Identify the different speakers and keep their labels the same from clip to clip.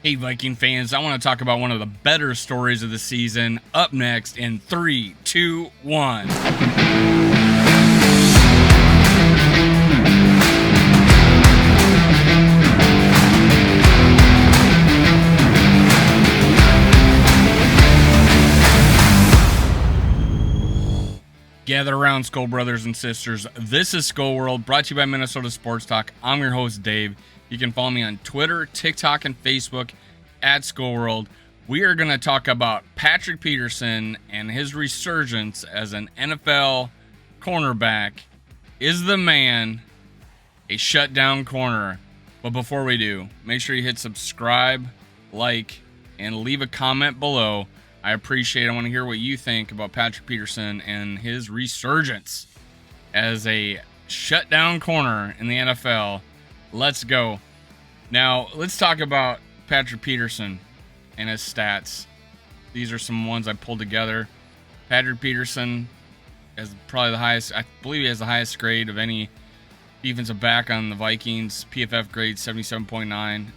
Speaker 1: Hey, Viking fans, I want to talk about one of the better stories of the season up next in 3, 2, 1. Gather around, Skull brothers and sisters. This is Skull World, brought to you by Minnesota Sports Talk. I'm your host, Dave. You can follow me on Twitter, TikTok, and Facebook at Skull World. We are going to talk about Patrick Peterson and his resurgence as an NFL cornerback. Is the man a shutdown corner? But before we do, make sure you hit subscribe, like, and leave a comment below. I appreciate it. I want to hear what you think about Patrick Peterson and his resurgence as a shutdown corner in the NFL. Let's go. Now, let's talk about Patrick Peterson and his stats. These are some ones I pulled together. Patrick Peterson has probably the highest, I believe he has the highest grade of any defensive back on the Vikings. PFF grade 77.9.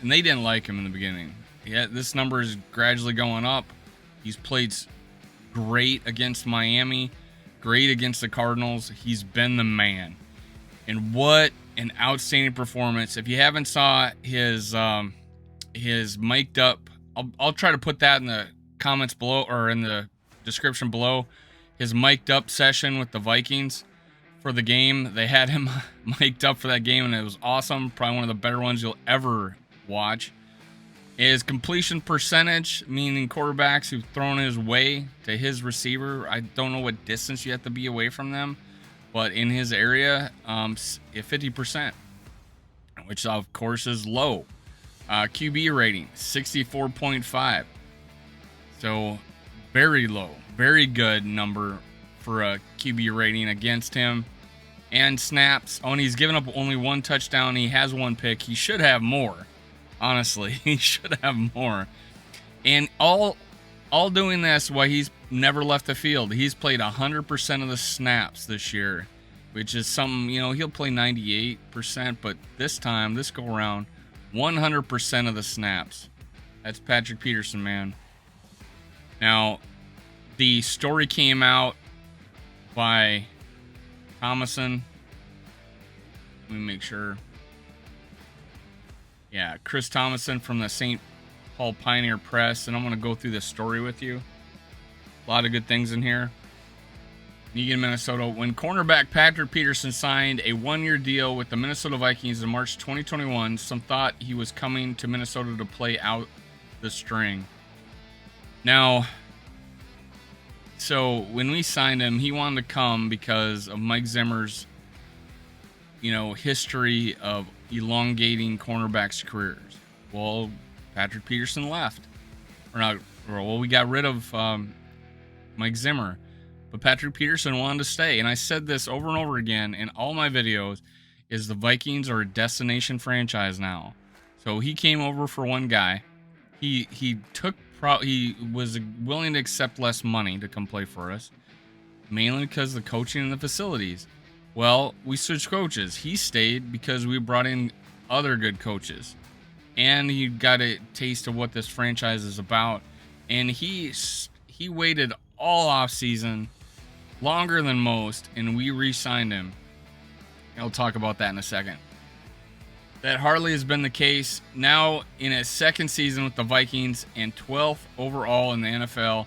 Speaker 1: And they didn't like him in the beginning. Yeah, this number is gradually going up. He's played great against Miami, great against the Cardinals. He's been the man. And what an outstanding performance. If you haven't saw his mic'd up, I'll try to put that in the comments below or in the description below. His mic'd up session with the Vikings for the game. They had him mic'd up for that game, and it was awesome. Probably one of the better ones you'll ever watch. His completion percentage, meaning quarterbacks who've thrown his way to his receiver. I don't know what distance you have to be away from them, but in his area, 50%, which of course is low. QB rating, 64.5. So very low, very good number for a QB rating against him. And snaps, and he's given up only one touchdown. He has one pick. He should have more. Honestly, he should have more. And all doing this while he's never left the field. He's played 100% of the snaps this year, which is something, he'll play 98%, but this go around, 100% of the snaps. That's Patrick Peterson, man. Now, the story came out by Thomason. Let me make sure. Yeah, Chris Thomason from the St. Paul Pioneer Press, and I'm going to go through this story with you. A lot of good things in here. Negan, Minnesota. When cornerback Patrick Peterson signed a one-year deal with the Minnesota Vikings in March 2021, some thought he was coming to Minnesota to play out the string. Now, so when we signed him, he wanted to come because of Mike Zimmer's, history of elongating cornerbacks' careers. Well, Patrick Peterson left. We got rid of Mike Zimmer. But Patrick Peterson wanted to stay. And I said this over and over again in all my videos, is the Vikings are a destination franchise now. So he came over for one guy. He was willing to accept less money to come play for us, mainly because of the coaching and the facilities. Well, we switched coaches. He stayed because we brought in other good coaches. And he got a taste of what this franchise is about. And he waited all offseason, longer than most, and we re-signed him. I'll talk about that in a second. That hardly has been the case. Now, in his second season with the Vikings and 12th overall in the NFL,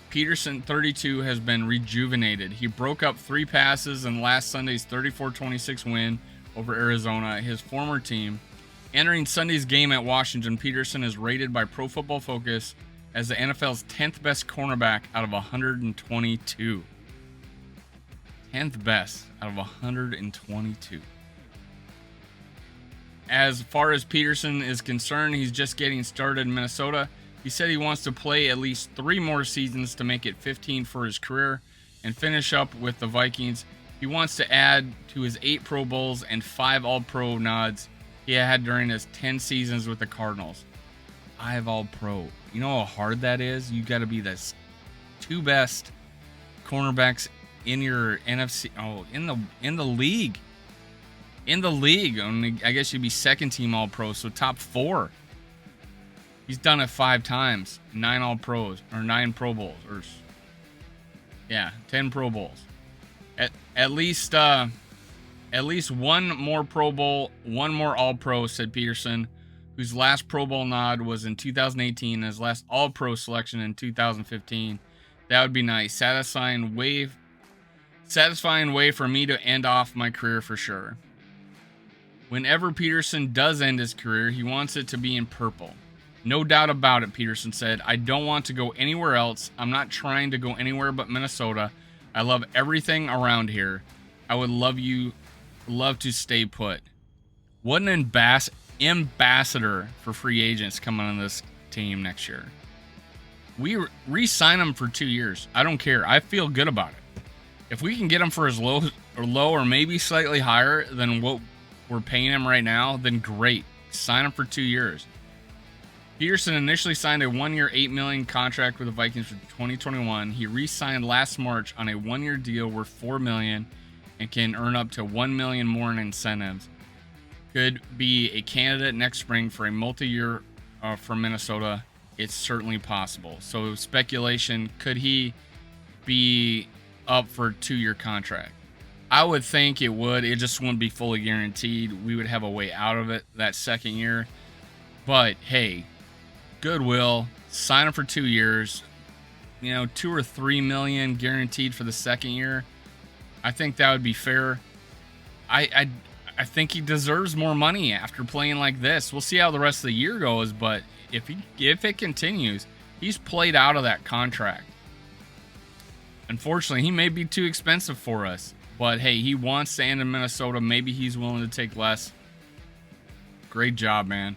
Speaker 1: Peterson, 32, has been rejuvenated. He broke up 3 passes in last Sunday's 34-26 win over Arizona, his former team. Entering Sunday's game at Washington, Peterson is rated by Pro Football Focus as the NFL's 10th best cornerback out of 122. 10th best out of 122. As far as Peterson is concerned, he's just getting started in Minnesota. He said he wants to play at least 3 more seasons to make it 15 for his career and finish up with the Vikings. He wants to add to his 8 Pro Bowls and 5 All-Pro nods he had during his 10 seasons with the Cardinals. 5 All-Pro. You know how hard that is? You got to be the 2 best cornerbacks in your NFC. In the league. In the league. I guess you'd be second team All-Pro, so top 4. He's done it 5 times, 9 All-Pros, or 9 Pro Bowls, or 10 Pro Bowls. At least one more Pro Bowl, one more All-Pro, said Peterson, whose last Pro Bowl nod was in 2018 and his last All-Pro selection in 2015. That would be nice. Satisfying way for me to end off my career for sure. Whenever Peterson does end his career, he wants it to be in purple. No doubt about it, Peterson said. I don't want to go anywhere else. I'm not trying to go anywhere but Minnesota. I love everything around here. I would love to stay put. What an ambassador for free agents coming on this team next year. We re-sign him for 2 years. I don't care. I feel good about it. If we can get him for as low or maybe slightly higher than what we're paying him right now, then great. Sign him for 2 years. Peterson initially signed a 1-year, $8 million contract with the Vikings for 2021. He re-signed last March on a 1-year deal worth $4 million and can earn up to $1 million more in incentives. Could be a candidate next spring for a multi-year for Minnesota. It's certainly possible. So speculation, could he be up for a 2-year contract? I would think it would. It just wouldn't be fully guaranteed. We would have a way out of it that second year. But hey, goodwill, sign him for 2 years, $2 or $3 million guaranteed for the second year. I think that would be fair. I think he deserves more money after playing like this. We'll see how the rest of the year goes, but if it continues, he's played out of that contract. Unfortunately, he may be too expensive for us, but hey, he wants to end in Minnesota. Maybe he's willing to take less. Great job, man.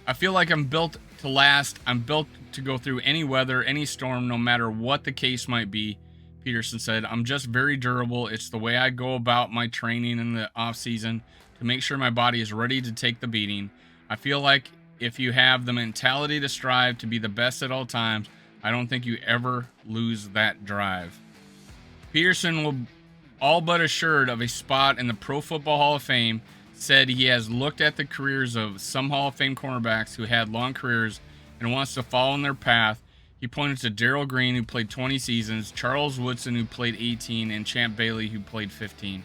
Speaker 1: I feel like I'm built to last. I'm built to go through any weather, any storm, no matter what the case might be, Peterson said. I'm just very durable. It's the way I go about my training in the off season to make sure my body is ready to take the beating. I feel like if you have the mentality to strive to be the best at all times, I don't think you ever lose that drive. Peterson will all but assured of a spot in the Pro Football Hall of Fame, said he has looked at the careers of some Hall of Fame cornerbacks who had long careers and wants to follow in their path. He pointed to Darrell Green, who played 20 seasons, Charles Woodson, who played 18, and Champ Bailey, who played 15.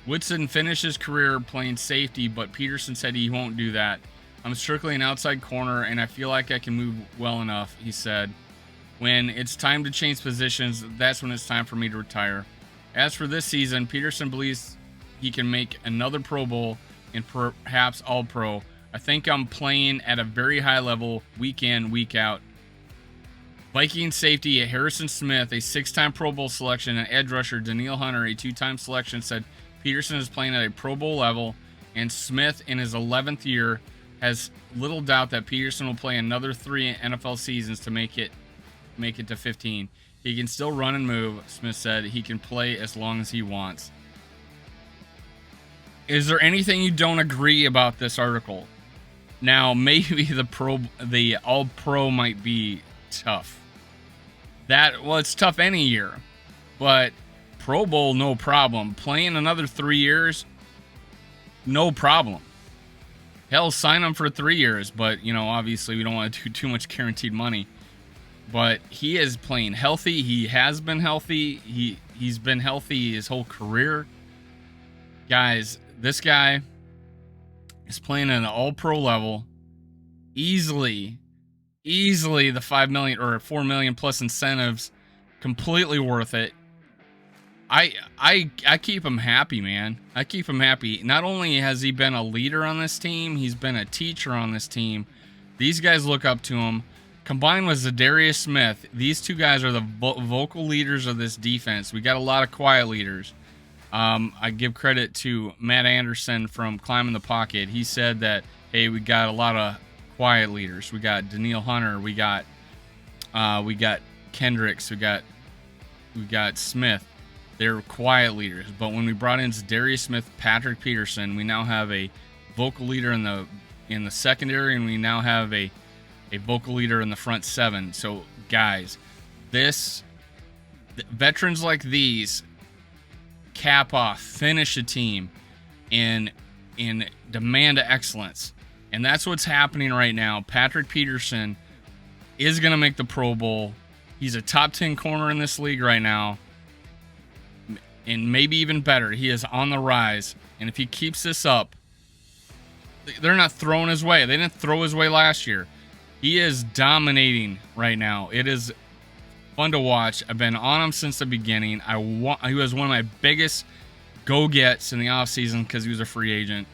Speaker 1: Woodson finished his career playing safety, but Peterson said he won't do that. I'm strictly an outside corner, and I feel like I can move well enough, he said. When it's time to change positions, that's when it's time for me to retire. As for this season, Peterson believes he can make another Pro Bowl and perhaps All-Pro. I think I'm playing at a very high level week in, week out. Viking safety Harrison Smith, a 6-time Pro Bowl selection, and edge rusher Danielle Hunter, a 2-time selection, said Peterson is playing at a Pro Bowl level, and Smith, in his 11th year, has little doubt that Peterson will play another 3 NFL seasons to make it to 15. He can still run and move, Smith said. He can play as long as he wants. Is there anything you don't agree about this article? Now, maybe the All-Pro might be tough. It's tough any year. But Pro Bowl, no problem. Playing another 3 years, no problem. Hell, sign him for 3 years. But, obviously we don't want to do too much guaranteed money. But he is playing healthy. He has been healthy. He's been healthy his whole career. Guys, this guy is playing at an all-pro level. Easily the $5 million or $4 million plus incentives, completely worth it. I keep him happy, man. I keep him happy. Not only has he been a leader on this team, he's been a teacher on this team. These guys look up to him. Combined with Zadarius Smith, these two guys are the vocal leaders of this defense. We got a lot of quiet leaders. I give credit to Matt Anderson from Climbing the Pocket. He said that, hey, we got a lot of quiet leaders. We got Danielle Hunter. We got Kendricks. We got Smith. They're quiet leaders. But when we brought in Zadarius Smith, Patrick Peterson, we now have a vocal leader in the secondary, and we now have a vocal leader in the front 7. So, guys, veterans like these cap off, finish a team, and demand excellence. And that's what's happening right now. Patrick Peterson is going to make the Pro Bowl. He's a top 10 corner in this league right now. And maybe even better. He is on the rise. And if he keeps this up, they're not throwing his way. They didn't throw his way last year. He is dominating right now. It is fun to watch. I've been on him since the beginning. He was one of my biggest go-gets in the offseason because he was a free agent.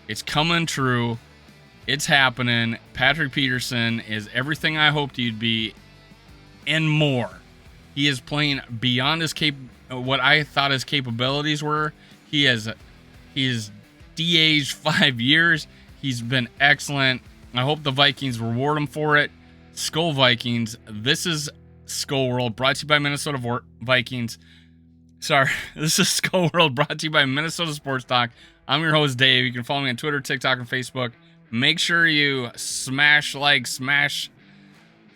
Speaker 1: It's coming true. It's happening. Patrick Peterson is everything I hoped he'd be and more. He is playing beyond what I thought his capabilities were. He's de-aged 5 years. He's been excellent. I hope the Vikings reward him for it. Skull Vikings. This is Skull World, brought to you by Minnesota Vikings. Sorry, this is Skull World, brought to you by Minnesota Sports Talk. I'm your host, Dave. You can follow me on Twitter, TikTok, and Facebook. Make sure you smash like, smash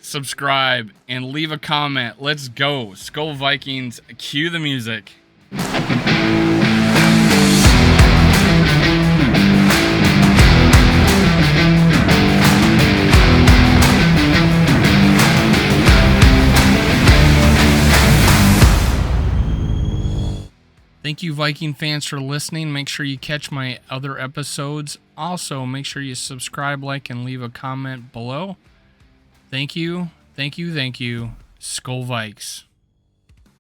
Speaker 1: subscribe, and leave a comment. Let's go. Skull Vikings. Cue the music. Thank you, Viking fans, for listening. Make sure you catch my other episodes. Also, make sure you subscribe, like, and leave a comment below. Thank you. Thank you. Thank you. Skull Vikes.